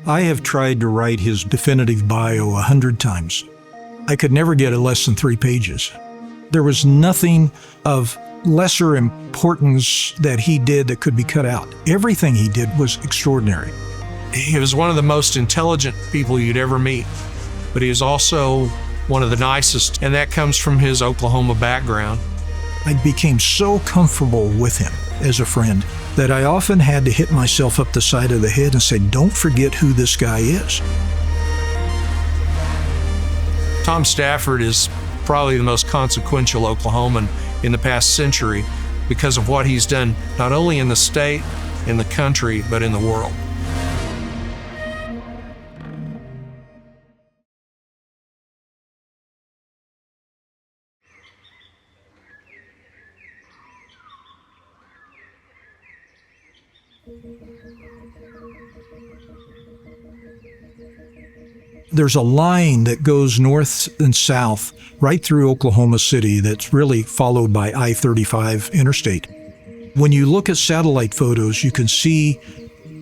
I have tried to write his definitive bio 100 times. I could never get it less than 3 pages. There was nothing of lesser importance that he did that could be cut out. Everything he did was extraordinary. He was one of the most intelligent people you'd ever meet, but he was also one of the nicest, and that comes from his Oklahoma background. I became so comfortable with him as a friend that I often had to hit myself up the side of the head and say, don't forget who this guy is. Tom Stafford is probably the most consequential Oklahoman in the past century because of what he's done, not only in the state, in the country, but in the world. There's a line that goes north and south right through Oklahoma City that's really followed by I-35 interstate. When you look at satellite photos, you can see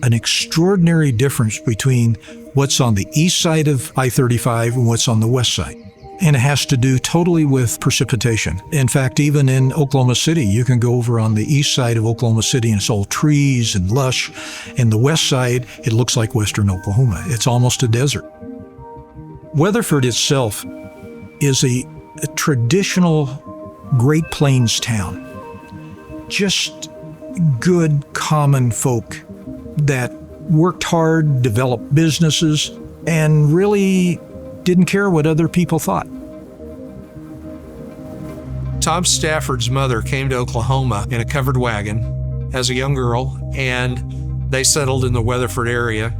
an extraordinary difference between what's on the east side of I-35 and what's on the west side. And it has to do totally with precipitation. In fact, even in Oklahoma City, you can go over on the east side of Oklahoma City and it's all trees and lush. And the west side, it looks like western Oklahoma. It's almost a desert. Weatherford itself is a traditional Great Plains town. Just good, common folk that worked hard, developed businesses, and really didn't care what other people thought. Tom Stafford's mother came to Oklahoma in a covered wagon as a young girl, and they settled in the Weatherford area.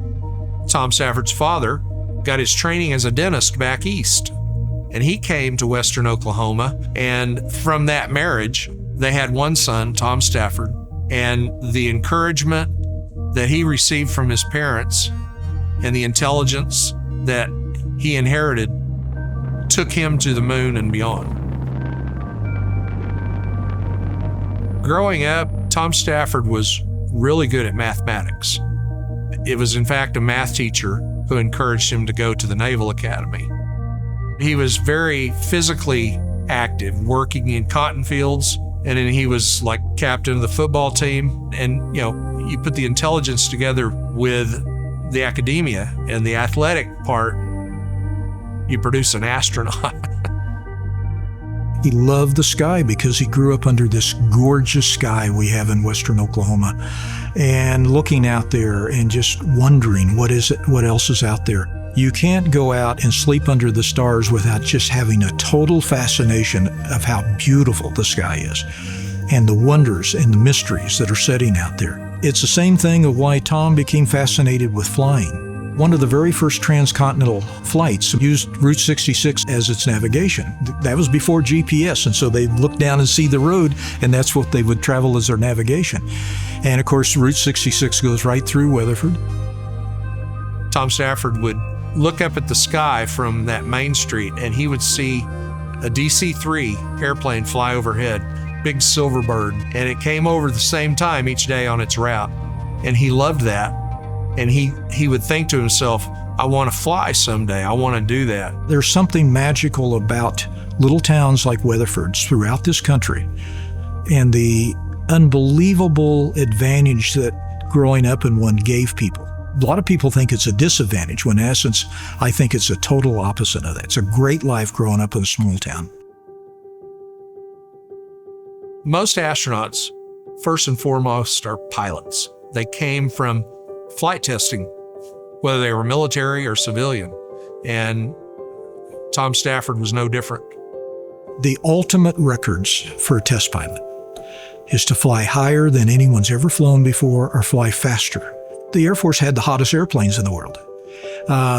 Tom Stafford's father got his training as a dentist back east, and he came to western Oklahoma, and from that marriage, they had one son, Tom Stafford, and the encouragement that he received from his parents and the intelligence that he inherited took him to the moon and beyond. Growing up, Tom Stafford was really good at mathematics. It was, in fact, a math teacher who encouraged him to go to the Naval Academy. He was very physically active, working in cotton fields, and then he was like captain of the football team. And, you put the intelligence together with the academia and the athletic part, you produce an astronaut. He loved the sky because he grew up under this gorgeous sky we have in western Oklahoma, and looking out there and just wondering what else is out there. You can't go out and sleep under the stars without just having a total fascination of how beautiful the sky is and the wonders and the mysteries that are setting out there. It's the same thing of why Tom became fascinated with flying. One of the very first transcontinental flights used Route 66 as its navigation. That was before GPS, and so they'd look down and see the road, and that's what they would travel as their navigation. And of course, Route 66 goes right through Weatherford. Tom Stafford would look up at the sky from that main street, and he would see a DC-3 airplane fly overhead, big silver bird, and it came over the same time each day on its route. And he loved that. And he would think to himself, I want to fly someday. I want to do that. There's something magical about little towns like Weatherford's throughout this country, and the unbelievable advantage that growing up in one gave people. A lot of people think it's a disadvantage, when in essence, I think it's a total opposite of that. It's a great life growing up in a small town. Most astronauts, first and foremost, are pilots. They came from flight testing, whether they were military or civilian. And Tom Stafford was no different. The ultimate records for a test pilot is to fly higher than anyone's ever flown before or fly faster. The Air Force had the hottest airplanes in the world.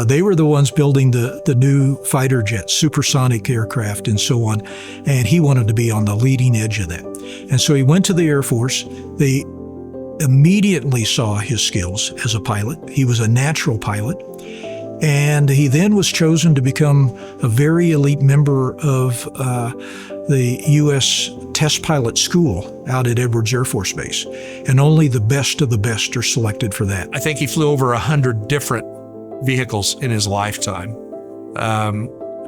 They were the ones building the new fighter jets, supersonic aircraft, and so on. And he wanted to be on the leading edge of that. And so he went to the Air Force. They immediately saw his skills as a pilot. He was a natural pilot. And he then was chosen to become a very elite member of the U.S. Test Pilot School out at Edwards Air Force Base. And only the best of the best are selected for that. I think he flew over 100 different vehicles in his lifetime.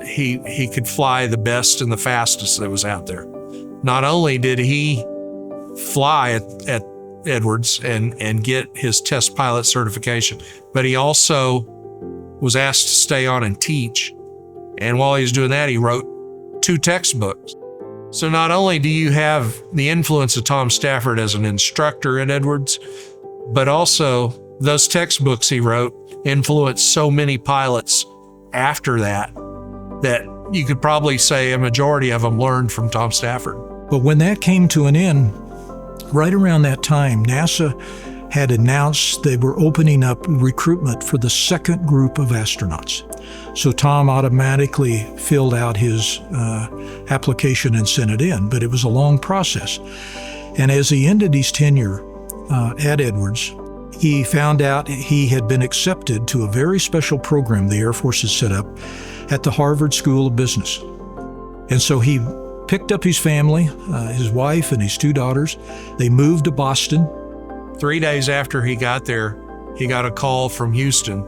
He could fly the best and the fastest that was out there. Not only did he fly at Edwards and get his test pilot certification, but he also was asked to stay on and teach. And while he was doing that, he wrote 2 textbooks. So not only do you have the influence of Tom Stafford as an instructor at Edwards, but also those textbooks he wrote influenced so many pilots after that you could probably say a majority of them learned from Tom Stafford. But when that came to an end, right around that time, NASA had announced they were opening up recruitment for the second group of astronauts. So Tom automatically filled out his application and sent it in, but it was a long process. And as he ended his tenure at Edwards, he found out he had been accepted to a very special program the Air Force had set up at the Harvard School of Business. And so he picked up his family, his wife and his 2 daughters. They moved to Boston. 3 days after he got there, he got a call from Houston,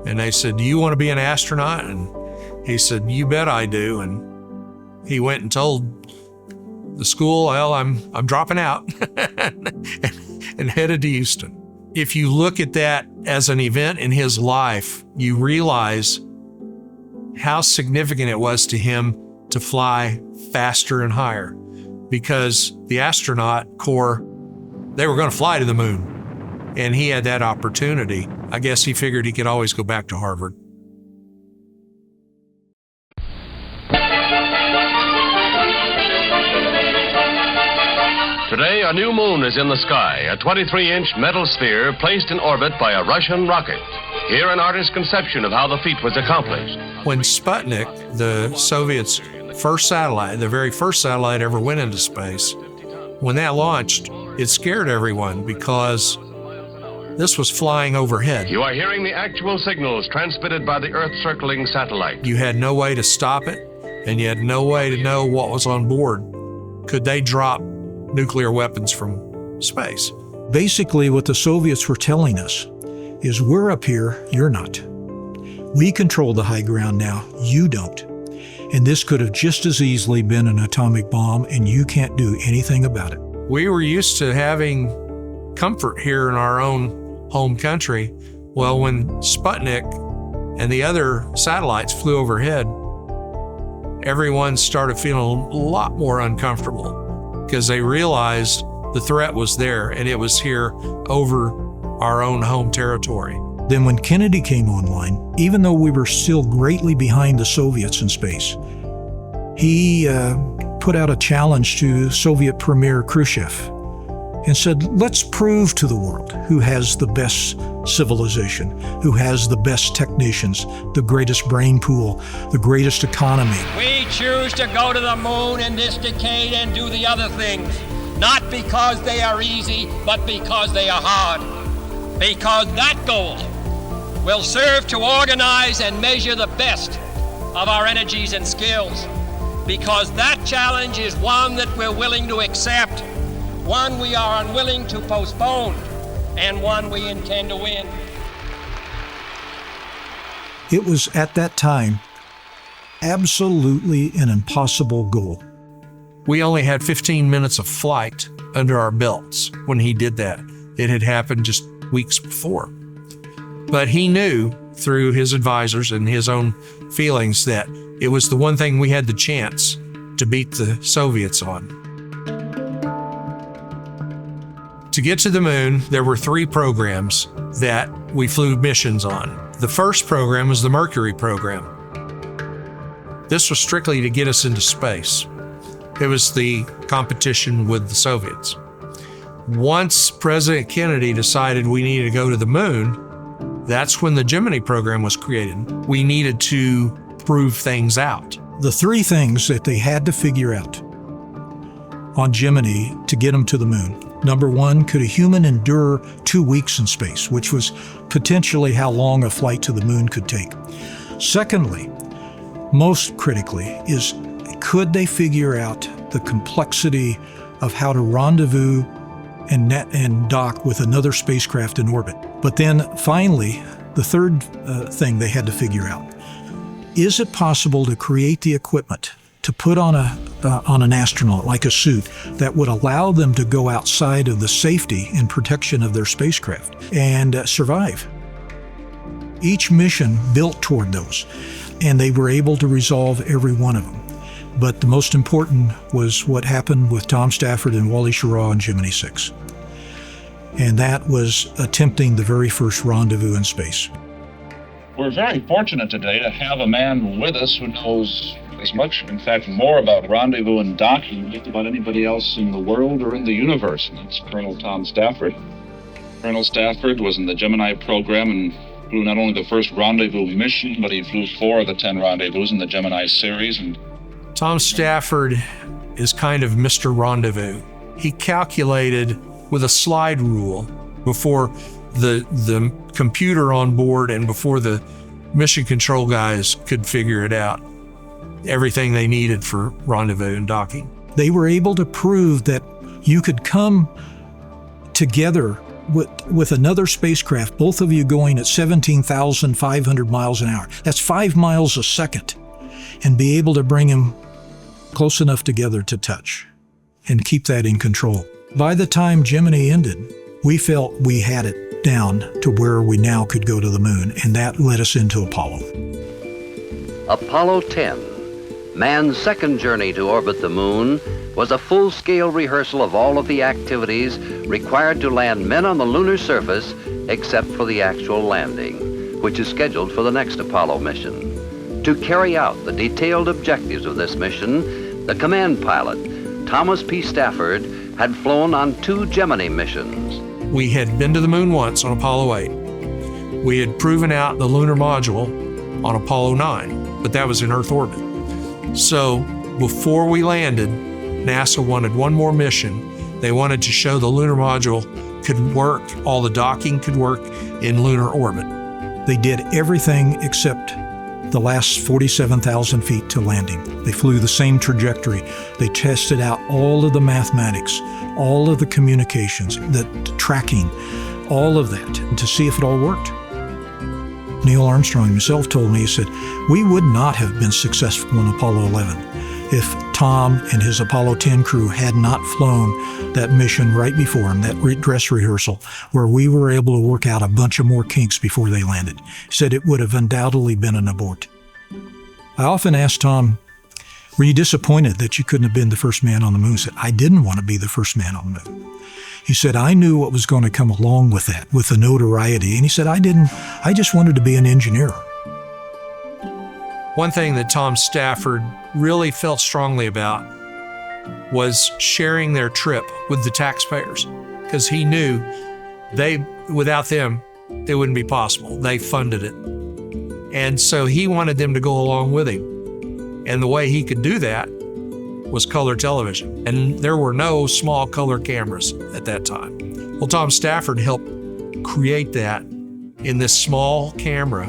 and they said, "Do you want to be an astronaut?" And he said, "You bet I do." And he went and told the school, "Well, I'm dropping out," and headed to Houston. If you look at that as an event in his life, you realize how significant it was to him to fly faster and higher, because the astronaut corps, they were going to fly to the moon, and he had that opportunity. I guess he figured he could always go back to Harvard. Today, a new moon is in the sky, a 23-inch metal sphere placed in orbit by a Russian rocket. Here, an artist's conception of how the feat was accomplished. When Sputnik, the Soviets' first satellite, the very first satellite ever went into space, when that launched, it scared everyone because this was flying overhead. You are hearing the actual signals transmitted by the Earth-circling satellite. You had no way to stop it, and you had no way to know what was on board. Could they drop nuclear weapons from space? Basically, what the Soviets were telling us is, we're up here, you're not. We control the high ground now, you don't. And this could have just as easily been an atomic bomb, and you can't do anything about it. We were used to having comfort here in our own home country. Well, when Sputnik and the other satellites flew overhead, everyone started feeling a lot more uncomfortable because they realized the threat was there, and it was here over our own home territory. Then when Kennedy came online, even though we were still greatly behind the Soviets in space, he put out a challenge to Soviet Premier Khrushchev and said, let's prove to the world who has the best civilization, who has the best technicians, the greatest brain pool, the greatest economy. We choose to go to the moon in this decade and do the other things, not because they are easy, but because they are hard. Because that goal will serve to organize and measure the best of our energies and skills. Because that challenge is one that we're willing to accept, one we are unwilling to postpone, and one we intend to win. It was at that time absolutely an impossible goal. We only had 15 minutes of flight under our belts when he did that. It had happened just weeks before. But he knew through his advisors and his own feelings that it was the one thing we had the chance to beat the Soviets on. To get to the moon, there were 3 programs that we flew missions on. The first program was the Mercury program. This was strictly to get us into space. It was the competition with the Soviets. Once President Kennedy decided we needed to go to the moon, that's when the Gemini program was created. We needed to prove things out. The 3 things that they had to figure out on Gemini to get them to the moon. Number 1, could a human endure 2 weeks in space, which was potentially how long a flight to the moon could take. Secondly, most critically, is could they figure out the complexity of how to rendezvous and dock with another spacecraft in orbit? But then finally, The third thing they had to figure out, is it possible to create the equipment to put on an astronaut, like a suit, that would allow them to go outside of the safety and protection of their spacecraft and survive? Each mission built toward those, and they were able to resolve every one of them. But the most important was what happened with Tom Stafford and Wally Schirra on Gemini 6. And that was attempting the very first rendezvous in space. We're very fortunate today to have a man with us who knows as much, in fact, more about rendezvous and docking than just about anybody else in the world or in the universe, and that's Colonel Tom Stafford. Colonel Stafford was in the Gemini program and flew not only the first rendezvous mission, but he flew 4 of the 10 rendezvous in the Gemini series. And Tom Stafford is kind of Mr. Rendezvous. He calculated with a slide rule before the computer on board and before the mission control guys could figure it out, everything they needed for rendezvous and docking. They were able to prove that you could come together with another spacecraft, both of you going at 17,500 miles an hour. That's 5 miles a second, and be able to bring them close enough together to touch and keep that in control. By the time Gemini ended, we felt we had it down to where we now could go to the moon, and that led us into Apollo. Apollo 10, man's second journey to orbit the moon, was a full-scale rehearsal of all of the activities required to land men on the lunar surface, except for the actual landing, which is scheduled for the next Apollo mission. To carry out the detailed objectives of this mission, the command pilot, Thomas P. Stafford, had flown on 2 Gemini missions. We had been to the moon once on Apollo 8. We had proven out the lunar module on Apollo 9, but that was in Earth orbit. So before we landed, NASA wanted one more mission. They wanted to show the lunar module could work, all the docking could work in lunar orbit. They did everything except the last 47,000 feet to landing. They flew the same trajectory. They tested out all of the mathematics, all of the communications, the tracking, all of that, to see if it all worked. Neil Armstrong himself told me, he said, we would not have been successful in Apollo 11 if Tom and his Apollo 10 crew had not flown that mission right before him, that dress rehearsal, where we were able to work out a bunch of more kinks before they landed. He said it would have undoubtedly been an abort. I often asked Tom, were you disappointed that you couldn't have been the first man on the moon? He said, I didn't want to be the first man on the moon. He said, I knew what was going to come along with that, with the notoriety. And he said, I just wanted to be an engineer. One thing that Tom Stafford really felt strongly about was sharing their trip with the taxpayers, because he knew without them, it wouldn't be possible. They funded it. And so he wanted them to go along with him. And the way he could do that was color television. And there were no small color cameras at that time. Well, Tom Stafford helped create that in this small camera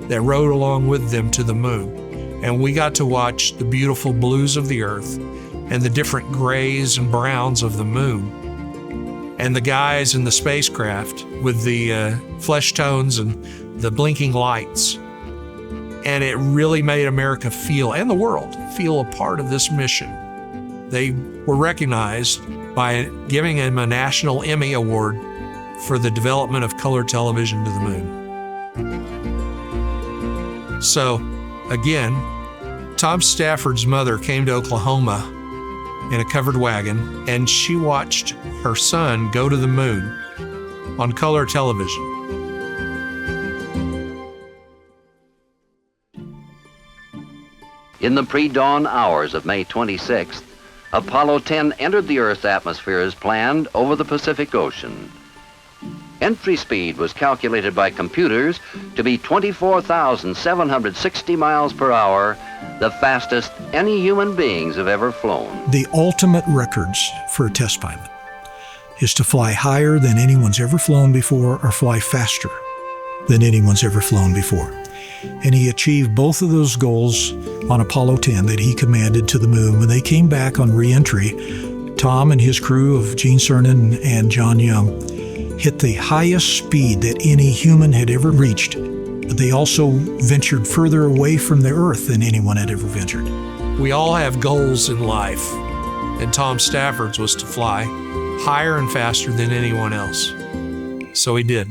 that rode along with them to the moon. And we got to watch the beautiful blues of the Earth and the different grays and browns of the moon. And the guys in the spacecraft with the flesh tones and the blinking lights. And it really made America feel, and the world, feel a part of this mission. They were recognized by giving him a National Emmy Award for the development of color television to the moon. So, again, Tom Stafford's mother came to Oklahoma in a covered wagon, and she watched her son go to the moon on color television. In the pre-dawn hours of May 26th, Apollo 10 entered the Earth's atmosphere as planned over the Pacific Ocean. Entry speed was calculated by computers to be 24,760 miles per hour, the fastest any human beings have ever flown. The ultimate records for a test pilot is to fly higher than anyone's ever flown before or fly faster than anyone's ever flown before. And he achieved both of those goals on Apollo 10 that he commanded to the moon. When they came back on re-entry, Tom and his crew of Gene Cernan and John Young hit the highest speed that any human had ever reached. But they also ventured further away from the Earth than anyone had ever ventured. We all have goals in life, and Tom Stafford's was to fly higher and faster than anyone else. So he did.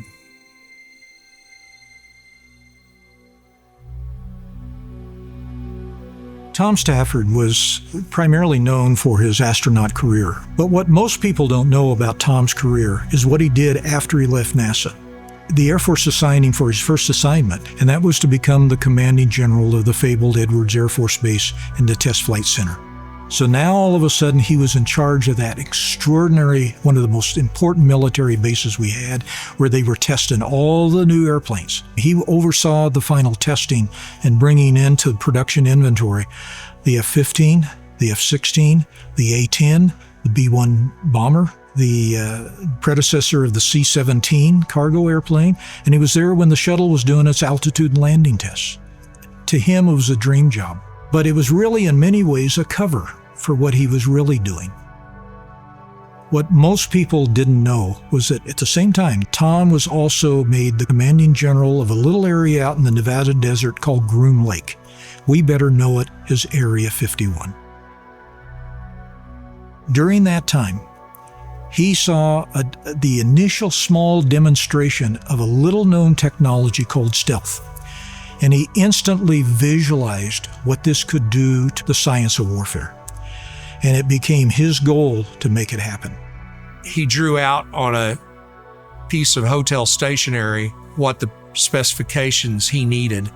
Tom Stafford was primarily known for his astronaut career, but what most people don't know about Tom's career is what he did after he left NASA. The Air Force assigned him for his first assignment, and that was to become the commanding general of the fabled Edwards Air Force Base and the Test Flight Center. So now all of a sudden he was in charge of that extraordinary, one of the most important military bases we had, where they were testing all the new airplanes. He oversaw the final testing and bringing into production inventory the F-15, the F-16, the A-10, the B-1 bomber, the predecessor of the C-17 cargo airplane, and he was there when the shuttle was doing its altitude and landing tests. To him, it was a dream job. But it was really in many ways a cover for what he was really doing. What most people didn't know was that at the same time, Tom was also made the commanding general of a little area out in the Nevada desert called Groom Lake. We better know it as Area 51. During that time, he saw the initial small demonstration of a little-known technology called stealth. And he instantly visualized what this could do to the science of warfare. And it became his goal to make it happen. He drew out on a piece of hotel stationery what the specifications he needed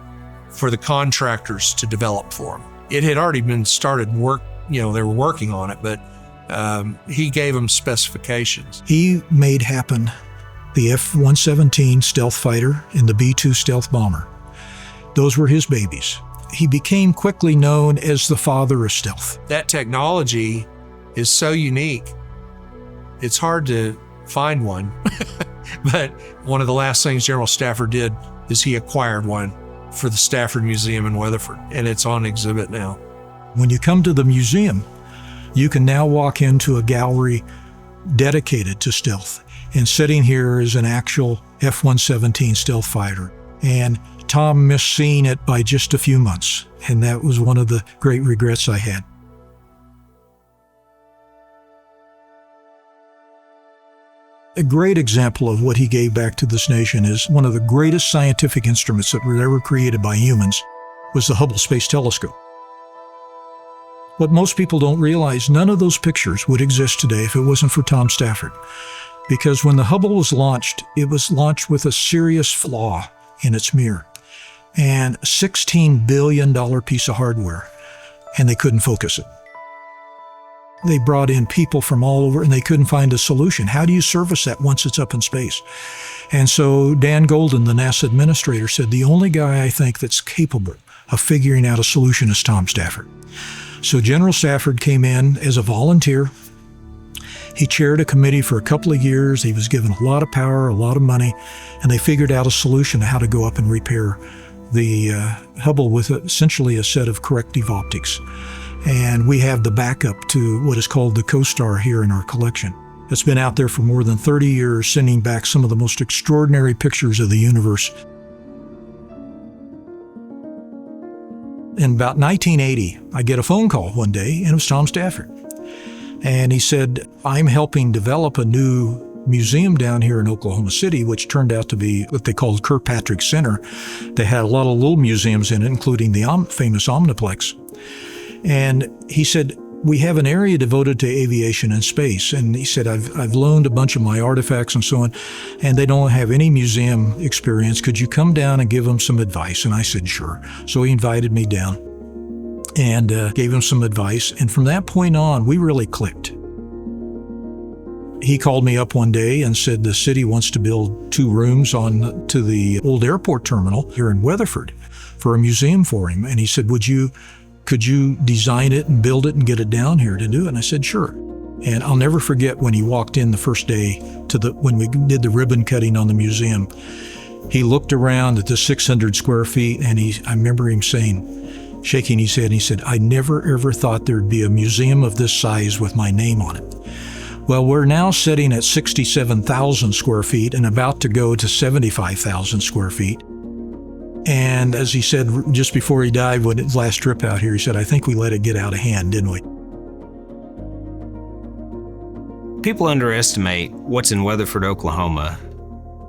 for the contractors to develop for him. It had already been started work, they were working on it, but he gave them specifications. He made happen the F-117 stealth fighter and the B-2 stealth bomber. Those were his babies. He became quickly known as the father of stealth. That technology is so unique, it's hard to find one. But one of the last things General Stafford did is he acquired one for the Stafford Museum in Weatherford, and it's on exhibit now. When you come to the museum, you can now walk into a gallery dedicated to stealth. And sitting here is an actual F-117 stealth fighter. And Tom missed seeing it by just a few months, and that was one of the great regrets I had. A great example of what he gave back to this nation is one of the greatest scientific instruments that were ever created by humans was the Hubble Space Telescope. What most people don't realize, none of those pictures would exist today if it wasn't for Tom Stafford. Because when the Hubble was launched, it was launched with a serious flaw in its mirror and a $16 billion piece of hardware, and they couldn't focus it. They brought in people from all over and they couldn't find a solution. How do you service that once it's up in space? And so Dan Golden, the NASA administrator, said, the only guy I think that's capable of figuring out a solution is Tom Stafford. So General Stafford came in as a volunteer. He chaired a committee for a couple of years. He was given a lot of power, a lot of money, and they figured out a solution to how to go up and repair the Hubble with essentially a set of corrective optics. And we have the backup to what is called the CoStar here in our collection. It's been out there for more than 30 years, sending back some of the most extraordinary pictures of the universe. In about 1980, I get a phone call one day, and it was Tom Stafford. And he said, I'm helping develop a new museum down here in Oklahoma City, which turned out to be what they called Kirkpatrick Center. They had a lot of little museums in it, including the famous Omniplex. And he said, we have an area devoted to aviation and space. And he said, I've loaned a bunch of my artifacts and so on, and they don't have any museum experience. Could you come down and give them some advice? And I said, sure. So he invited me down and gave him some advice. And from that point on, we really clicked. He called me up one day and said the city wants to build 2 rooms on to the old airport terminal here in Weatherford for a museum for him. And he said, could you design it and build it and get it down here to do it? And I said, sure. And I'll never forget when he walked in the first day when we did the ribbon cutting on the museum. He looked around at the 600 square feet, and I remember him saying, shaking his head, and he said, I never ever thought there'd be a museum of this size with my name on it. Well, we're now sitting at 67,000 square feet and about to go to 75,000 square feet. And as he said just before he died, when his last trip out here, he said, I think we let it get out of hand, didn't we? People underestimate what's in Weatherford, Oklahoma,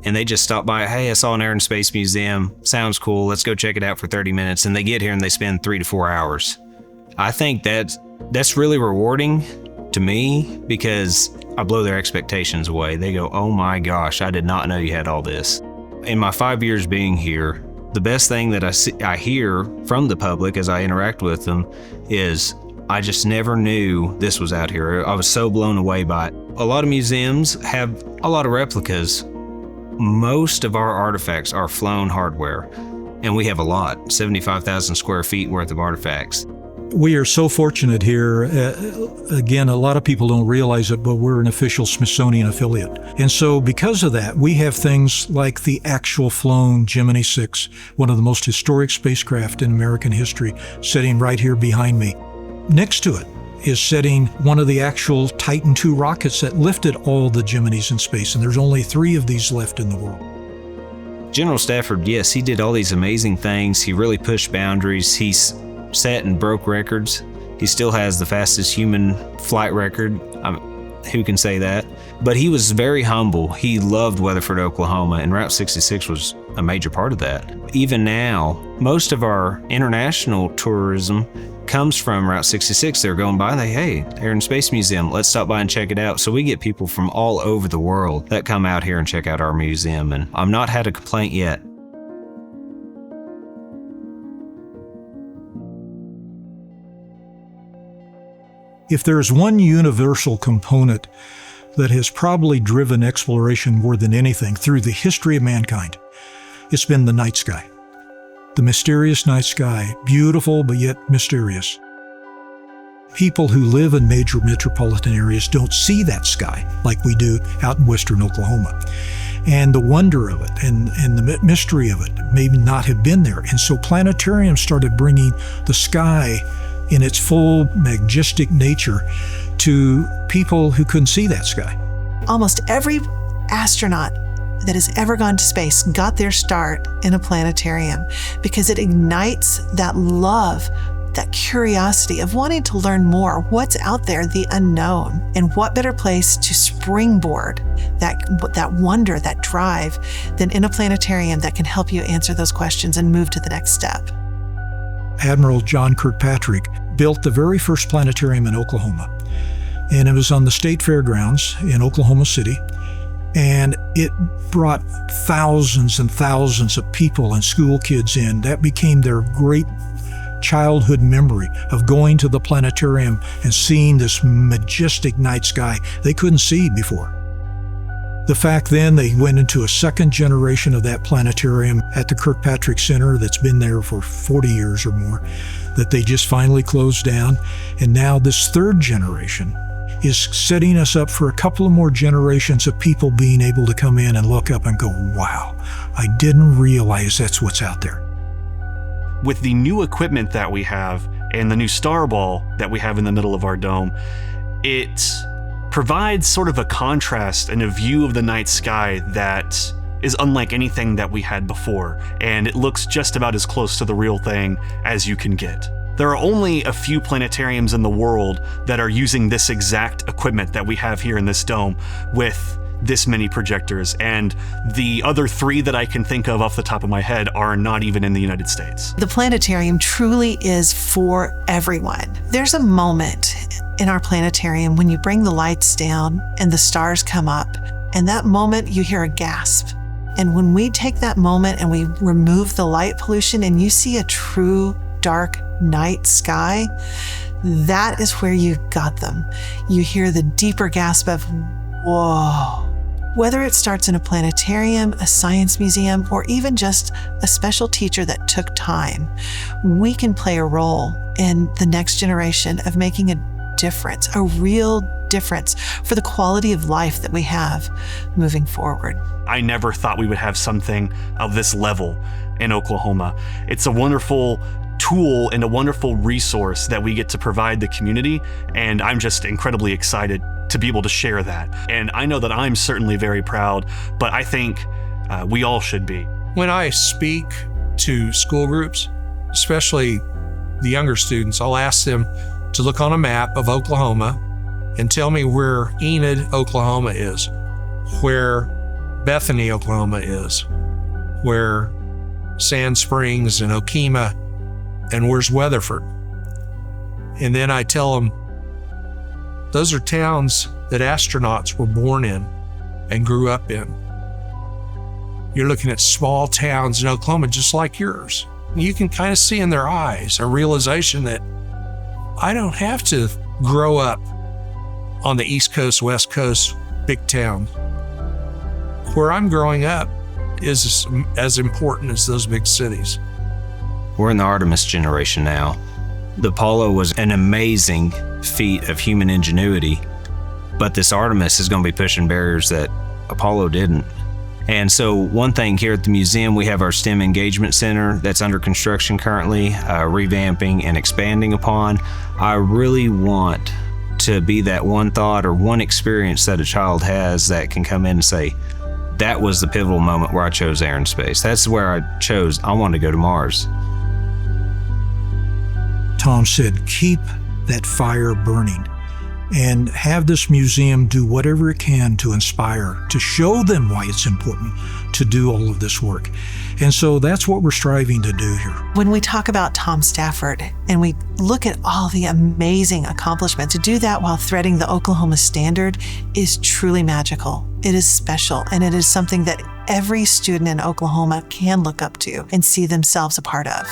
and they just stop by, hey, I saw an Air and Space Museum, sounds cool, let's go check it out for 30 minutes, and they get here and they spend 3 to 4 hours. I think that's really rewarding to me because I blow their expectations away. They go, oh my gosh, I did not know you had all this. In my 5 years being here, the best thing that I hear from the public as I interact with them is, I just never knew this was out here. I was so blown away by it. A lot of museums have a lot of replicas. Most of our artifacts are flown hardware, and we have a lot, 75,000 square feet worth of artifacts. We are so fortunate here. Again, a lot of people don't realize it, but we're an official Smithsonian affiliate. And so because of that, we have things like the actual flown Gemini 6, one of the most historic spacecraft in American history, sitting right here behind me. Next to it is sitting one of the actual Titan II rockets that lifted all the Geminis in space, and there's only 3 of these left in the world. General Stafford, yes, he did all these amazing things. He really pushed boundaries. He's set and broke records. He still has the fastest human flight record. Who can say that? But he was very humble. He loved Weatherford, Oklahoma, and Route 66 was a major part of that. Even now, most of our international tourism comes from Route 66. They're going by, hey, Air and Space Museum, let's stop by and check it out. So we get people from all over the world that come out here and check out our museum, and I've not had a complaint yet. If there's one universal component that has probably driven exploration more than anything through the history of mankind, it's been the night sky. The mysterious night sky, beautiful but yet mysterious. People who live in major metropolitan areas don't see that sky like we do out in western Oklahoma. And the wonder of it and the mystery of it may not have been there. And so planetariums started bringing the sky in its full majestic nature to people who couldn't see that sky. Almost every astronaut that has ever gone to space got their start in a planetarium because it ignites that love, that curiosity of wanting to learn more, what's out there, the unknown. And what better place to springboard that wonder, that drive, than in a planetarium that can help you answer those questions and move to the next step. Admiral John Kirkpatrick built the very first planetarium in Oklahoma, and it was on the state fairgrounds in Oklahoma City, and it brought thousands and thousands of people and school kids in. That became their great childhood memory of going to the planetarium and seeing this majestic night sky they couldn't see before. The fact then they went into a second generation of that planetarium at the Kirkpatrick Center that's been there for 40 years or more, that they just finally closed down. And now this third generation is setting us up for a couple of more generations of people being able to come in and look up and go, wow, I didn't realize that's what's out there. With the new equipment that we have and the new star ball that we have in the middle of our dome, it provides sort of a contrast and a view of the night sky that is unlike anything that we had before, and it looks just about as close to the real thing as you can get. There are only a few planetariums in the world that are using this exact equipment that we have here in this dome with this many projectors, and the other 3 that I can think of off the top of my head are not even in the United States. The planetarium truly is for everyone. There's a moment in our planetarium when you bring the lights down and the stars come up, and that moment you hear a gasp. And when we take that moment and we remove the light pollution and you see a true dark night sky, that is where you got them. You hear the deeper gasp of, whoa. Whether it starts in a planetarium, a science museum, or even just a special teacher that took time, we can play a role in the next generation of making a difference, a real difference for the quality of life that we have moving forward. I never thought we would have something of this level in Oklahoma. It's a wonderful tool and a wonderful resource that we get to provide the community, and I'm just incredibly excited to be able to share that. And I know that I'm certainly very proud, but I think we all should be. When I speak to school groups, especially the younger students, I'll ask them to look on a map of Oklahoma and tell me where Enid, Oklahoma is, where Bethany, Oklahoma is, where Sand Springs and Okemah, and where's Weatherford. And then I tell them, those are towns that astronauts were born in and grew up in. You're looking at small towns in Oklahoma just like yours. You can kind of see in their eyes a realization that I don't have to grow up on the East Coast, West Coast, big town. Where I'm growing up is as important as those big cities. We're in the Artemis generation now. The Apollo was an amazing feat of human ingenuity, but this Artemis is going to be pushing barriers that Apollo didn't. And so one thing here at the museum, we have our STEM Engagement Center that's under construction currently, revamping and expanding upon. I really want to be that one thought or one experience that a child has that can come in and say, that was the pivotal moment where I chose air and space. That's where I wanted to go to Mars. Tom said, keep that fire burning and have this museum do whatever it can to inspire, to show them why it's important to do all of this work. And so that's what we're striving to do here. When we talk about Tom Stafford and we look at all the amazing accomplishments, to do that while threading the Oklahoma standard is truly magical. It is special, and it is something that every student in Oklahoma can look up to and see themselves a part of.